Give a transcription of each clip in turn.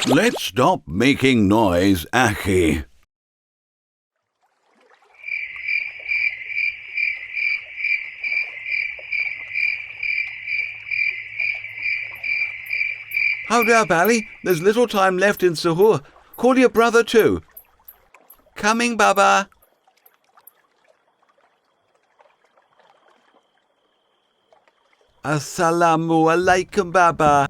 Let's stop making noise, Akhi. Hold up, Ali. There's little time left in Suhoor. Call your brother too. Coming, Baba. Assalamu alaikum, Baba.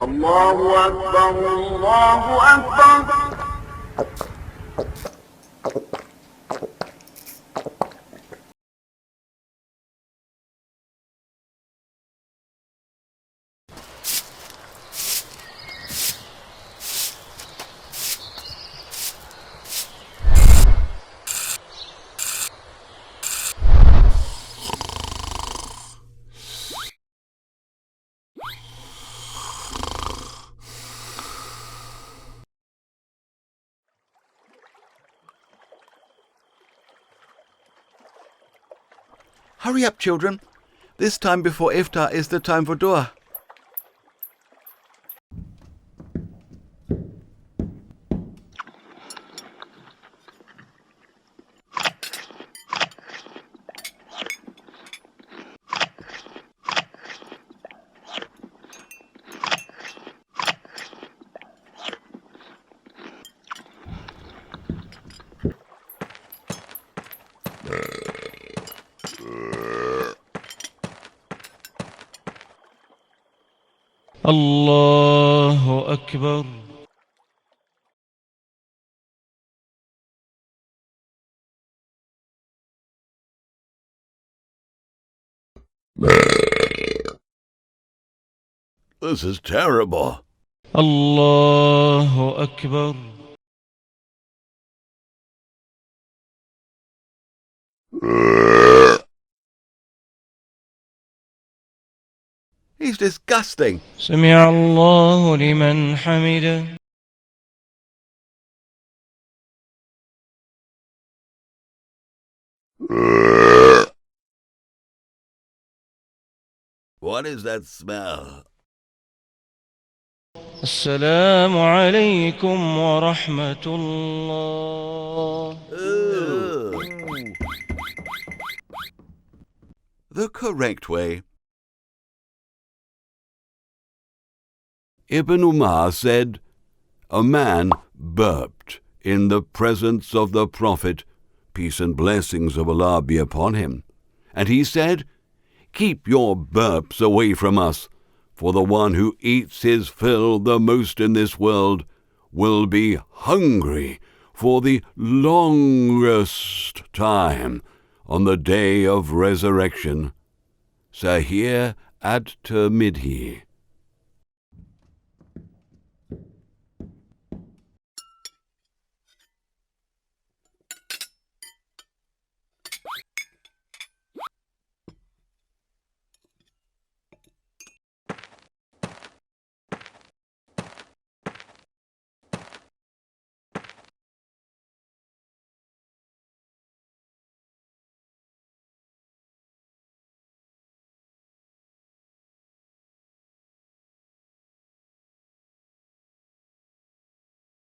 الله أكبر الله أكبر. Hurry up, children. This time before iftar is the time for dua. الله أكبر. This is terrible. الله أكبر. He's disgusting. سمع الله لمن حمده. What is that smell? السلام عليكم ورحمة الله. The correct way. Ibn Umar said, a man burped in the presence of the Prophet, peace and blessings of Allah be upon him. And he said, keep your burps away from us, for the one who eats his fill the most in this world will be hungry for the longest time on the day of resurrection. Sahih at-Tirmidhi.